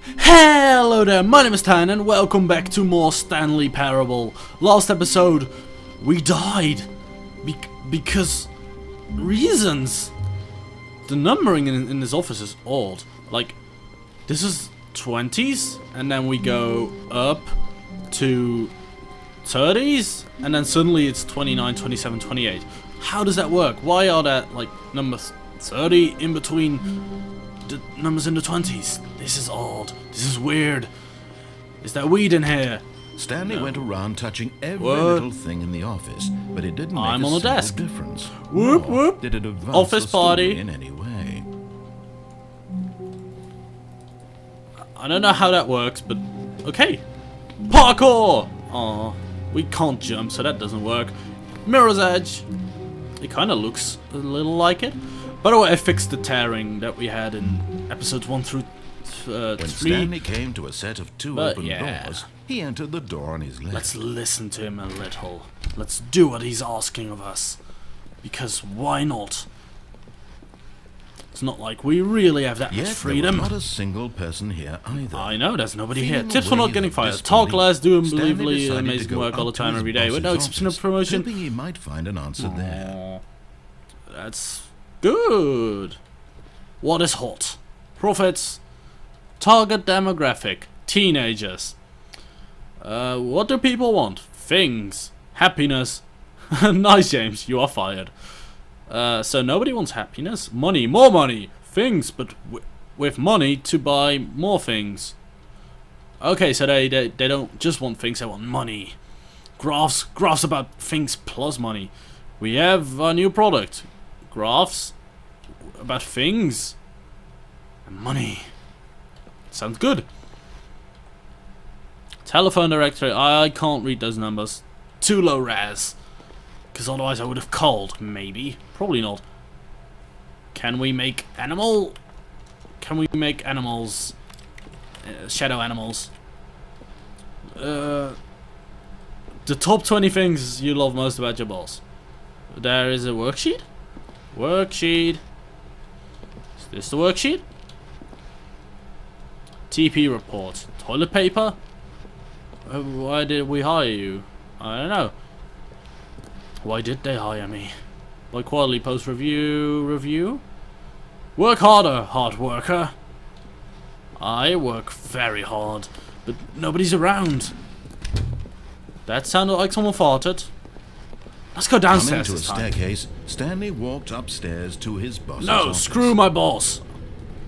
Hello there, my name is Tan and welcome back to more Stanley Parable. Last episode, we died. Because... reasons. The numbering in this office is odd. Like, this is 20s, and then we go up to 30s, and then suddenly it's 29, 27, 28. How does that work? Why are there, like, numbers 30 in between the numbers in the 20s? This is odd. This is weird. Is there weed in here? Stanley went around touching every What? little thing in the office, but it didn't make I'm a on the single desk. difference. Whoop, Nor whoop. did it advance Office the story party. in any way. I don't know how that works, but okay. Parkour! Aw, we can't jump, so that doesn't work. Mirror's Edge. It kind of looks a little like it. By the way, I fixed the tearing that we had in episodes 1 through 3. When Stanley came to a set of two But open yeah. doors, he entered the door on his left. Let's listen to him a little. Let's do what he's asking of us. Because why not? It's not like we really have that much Yet freedom. there was not a single person here either. I know, there's nobody here. Feeling Tips for a not wave getting of fired. disbelief, Talk less, do Stanley unbelievably decided to amazing go work all the up to time his every day with no boss's exception of office, promotion. hoping he might find an answer there. That's good. What is hot? Profits. Target demographic. Teenagers. What do people want? Things. Happiness. Nice, James. You are fired. So nobody wants happiness. Money. More money. Things, but with money to buy more things. Okay, so they don't just want things, they want money. Graphs about things plus money. We have a new product. Graphs about things and money. Sounds good. Telephone directory. I can't read those numbers. Too low res. Because otherwise I would have called. Maybe. Probably not. Can we make animal? Can we make animals? Shadow animals. The top 20 things you love most about your boss. There is a worksheet. Worksheet. Is this the worksheet? TP report. Toilet paper? Why did we hire you? I don't know. Why did they hire me? My quarterly post review? Work harder, hard worker. I work very hard, but nobody's around. That sounded like someone farted. Let's go Coming downstairs to a this time. staircase, Stanley walked upstairs to his boss's No, office. screw my boss.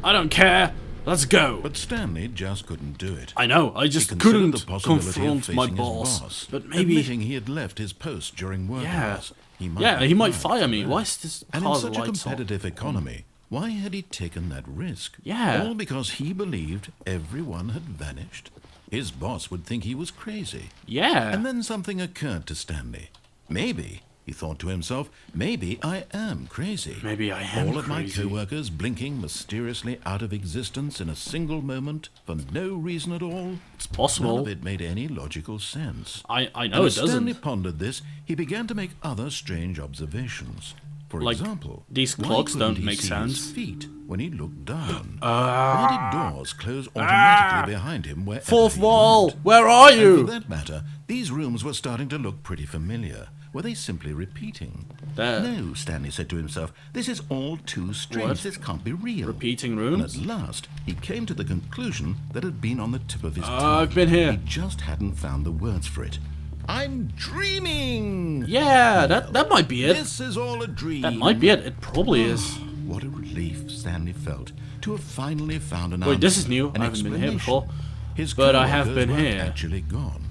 I don't care. Let's go. But Stanley just couldn't do it. I know, I He just considered couldn't the possibility of confront my facing his boss. But maybe... admitting he had left his post during work Yeah. hours. He might Yeah, be he might fired fire me. for Why that. is this And in car's such a lights on? competitive economy, why had he taken that risk? Yeah. All because he believed everyone had vanished? His boss would think he was crazy. Yeah. And then something occurred to Stanley. Maybe, he thought to himself, maybe I am crazy. Maybe I am All of my crazy. co-workers blinking mysteriously out of existence in a single moment for no reason at all. It's None possible. of it made any logical sense. I know And it as Stanley doesn't. pondered this, he began to make other strange observations. For Like, example, these why clocks couldn't don't he make see sense. his feet when he looked down? Why did doors close automatically behind him wherever Fourth he wall, went? where are And you? for that matter, these rooms were starting to look pretty familiar. Were they simply repeating? There. No, Stanley said to himself, this is all too strange. What? This can't be real. Repeating And rooms? at last, he came to the conclusion that had been on the tip of his tongue. I've been here. He just hadn't found the words for it. I'm dreaming! Yeah, that might be it. This is all a dream. That might be it. It probably is. What a relief Stanley felt to have finally found an answer. Wait, this is new. an I haven't been here explanation. before. His But I have co-workers been weren't here. actually gone.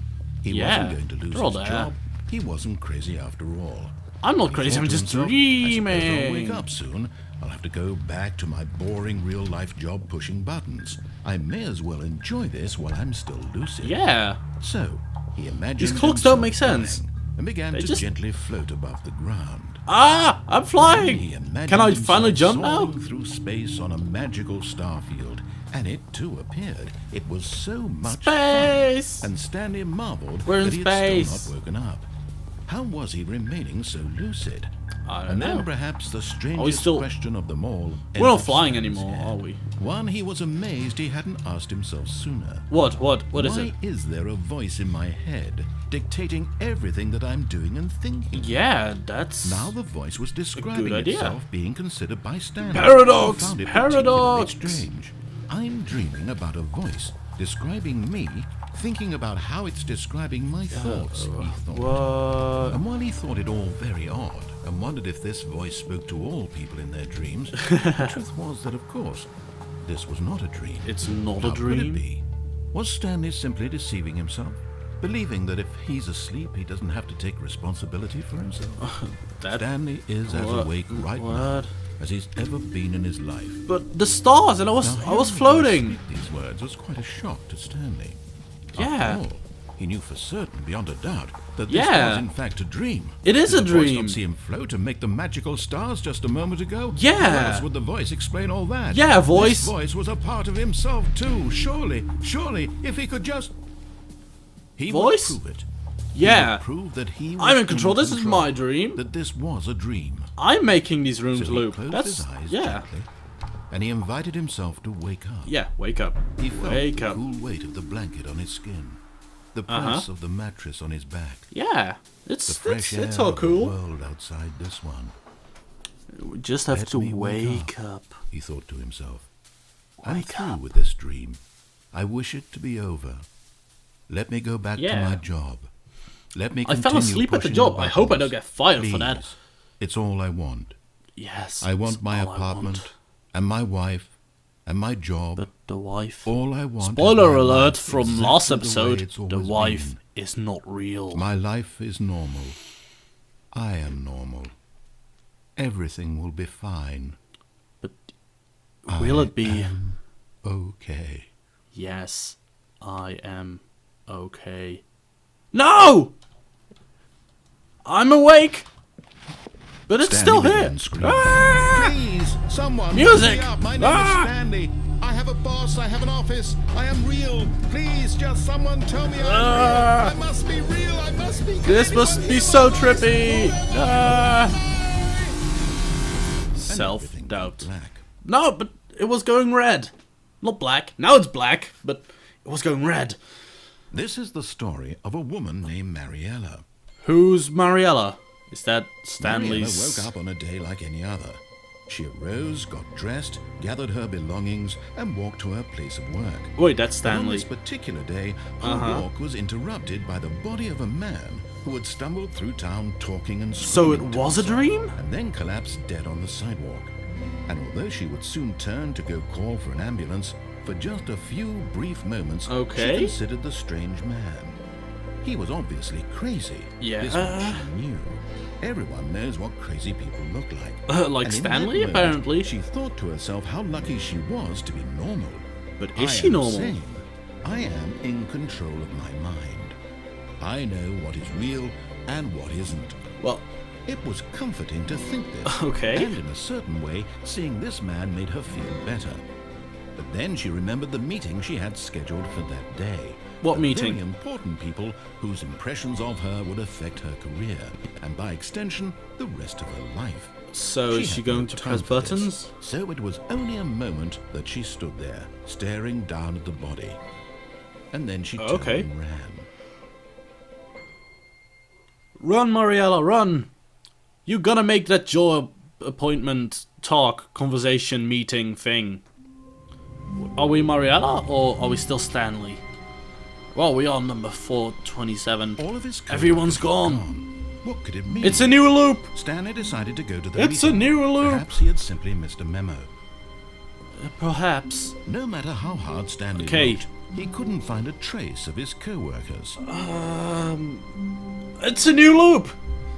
He Yeah, wasn't going to lose they're all his there. job. He wasn't crazy after all. I'm not He crazy, thought I'm to just himself, I suppose I'll wake dreaming. up soon. I'll have to go back to my boring real-life job pushing buttons. I may as well enjoy this while I'm still lucid. Yeah. So, he imagined These clocks don't himself make sense. flying and began They to just- gently float above the ground. Ah, I'm He flying. imagined Can I himself finally jump now? soaring through space on a magical starfield, and it too appeared. It was so much Space. fun, and Stanley marveled We're in that he had still space. not woken up. How was he remaining so lucid? I don't And know. then perhaps the strangest still- question of them all. We're not entered flying Stanley's anymore, head. are we? One he was amazed he hadn't asked himself sooner. What is it? Why is there a voice in my head dictating everything that I'm doing and thinking? Yeah, that's... Now the voice was describing idea. itself being considered by Stanley. Paradox! He found it Paradox! particularly strange. I'm dreaming about a voice describing me, thinking about how it's describing my thoughts, he thought. What? And while he thought it all very odd, and wondered if this voice spoke to all people in their dreams, the truth was that, of course, this was not a dream. It's not How a could it dream? be? Was Stanley simply deceiving himself? Believing that if he's asleep, he doesn't have to take responsibility for himself? Stanley is as What? awake right now as he's ever been in his life. But the stars, and I was Now, I was hearing the voice floating. speak these words was quite a shock to Stanley. Yeah. After all, he knew for certain, beyond a doubt, that this Yeah. was in fact a dream. It is Did a the voice dream. not see him float and make the magical stars just a moment ago? Yeah. How else would the voice explain all that? Yeah, voice. This voice was a part of himself too. Surely, if he could just... He Voice? would prove it. Yeah. He would prove that he was I'm in control. This is my dream. That this was a dream. I'm making these rooms So he loop. closed That's his eyes yeah. gently, and he invited himself to wake up. Yeah, wake up. He felt Wake the up. cool weight of the blanket on his skin, the press of the mattress on his back, Yeah. the It's fresh air it's all of the cool. world outside this one. We just have Let to me wake wake up. He thought to himself. I'm Wake through up. with this dream. I wish it to be over. Let me go back to Yeah. my job. Let me I continue fell asleep at the pushing job. I hope I don't buttons. get fired for that. Please. It's all I want. Yes. I want it's my all I apartment, want. and my wife, and my job. But the wife. All I want. Spoiler is my alert life from exactly last the way episode. it's The always wife been. is not real. My life is normal. I am normal. Everything will be fine. But will it be? am okay. Yes, I am okay. No! I'm awake! But it's still Stanley here! began screaming. Ah! Please, someone, Music! pick me up. My name Ah! is Stanley. I have a boss. I have an office. I am real. Please, just someone tell me I'm Ah! real. I must be real. I must be. This Anyone must be hear so my voice? trippy! Ah! And everything Self-doubt. went black. No, but it was going red. Not black. Now it's black, but it was going red. This is the story of a woman named Mariella. Who's Mariella? Is that Mariella Stanley's... woke up on a day like any other. She arose, got dressed, gathered her belongings, and walked to her place of work. Wait, that's But on Stanley. this particular day, her walk was interrupted by the body of a man who had stumbled through town talking and So it screaming to was a himself, dream? and then collapsed dead on the sidewalk. And although she would soon turn to go call for an ambulance, for just a few brief moments, Okay. she considered the strange man. He was obviously crazy. Yeah. This much she knew. Everyone knows what crazy people look like. Like And in Stanley, that moment, apparently. She thought to herself how lucky she was to be normal. But I is she am normal? sane. I am in control of my mind. I know what is real and what isn't. Well, It was comforting to think this. Okay. And in a certain way, seeing this man made her feel better. But then she remembered the meeting she had scheduled for that day. What The meeting? Very important people whose impressions of her would affect her career, and by extension, the rest of her life. so is she had going no to time press for this. buttons? So it was only a moment that she stood there, staring down at the body. And then she turned Okay. and ran. Run, Mariella, run! You gotta make that job appointment, talk, conversation, meeting thing. Are we Mariella or are we still Stanley? Well, we are number 427. All of his Everyone's coworkers were gone. What could it mean? It's a new loop! Stanley decided to go to the It's a meeting. new loop! Perhaps he had simply missed a memo. Perhaps. No matter how hard Stanley Okay. looked, he couldn't find a trace of his co-workers. It's a new loop!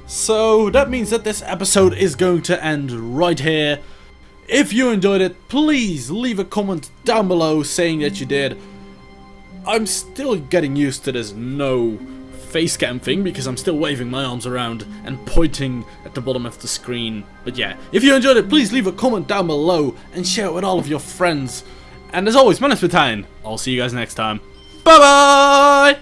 So that means that this episode is going to end right here. If you enjoyed it, please leave a comment down below saying that you did. I'm still getting used to this no face cam thing because I'm still waving my arms around and pointing at the bottom of the screen. But yeah, if you enjoyed it, please leave a comment down below and share it with all of your friends. And as always, my name's Tijn. I'll see you guys next time. Bye bye!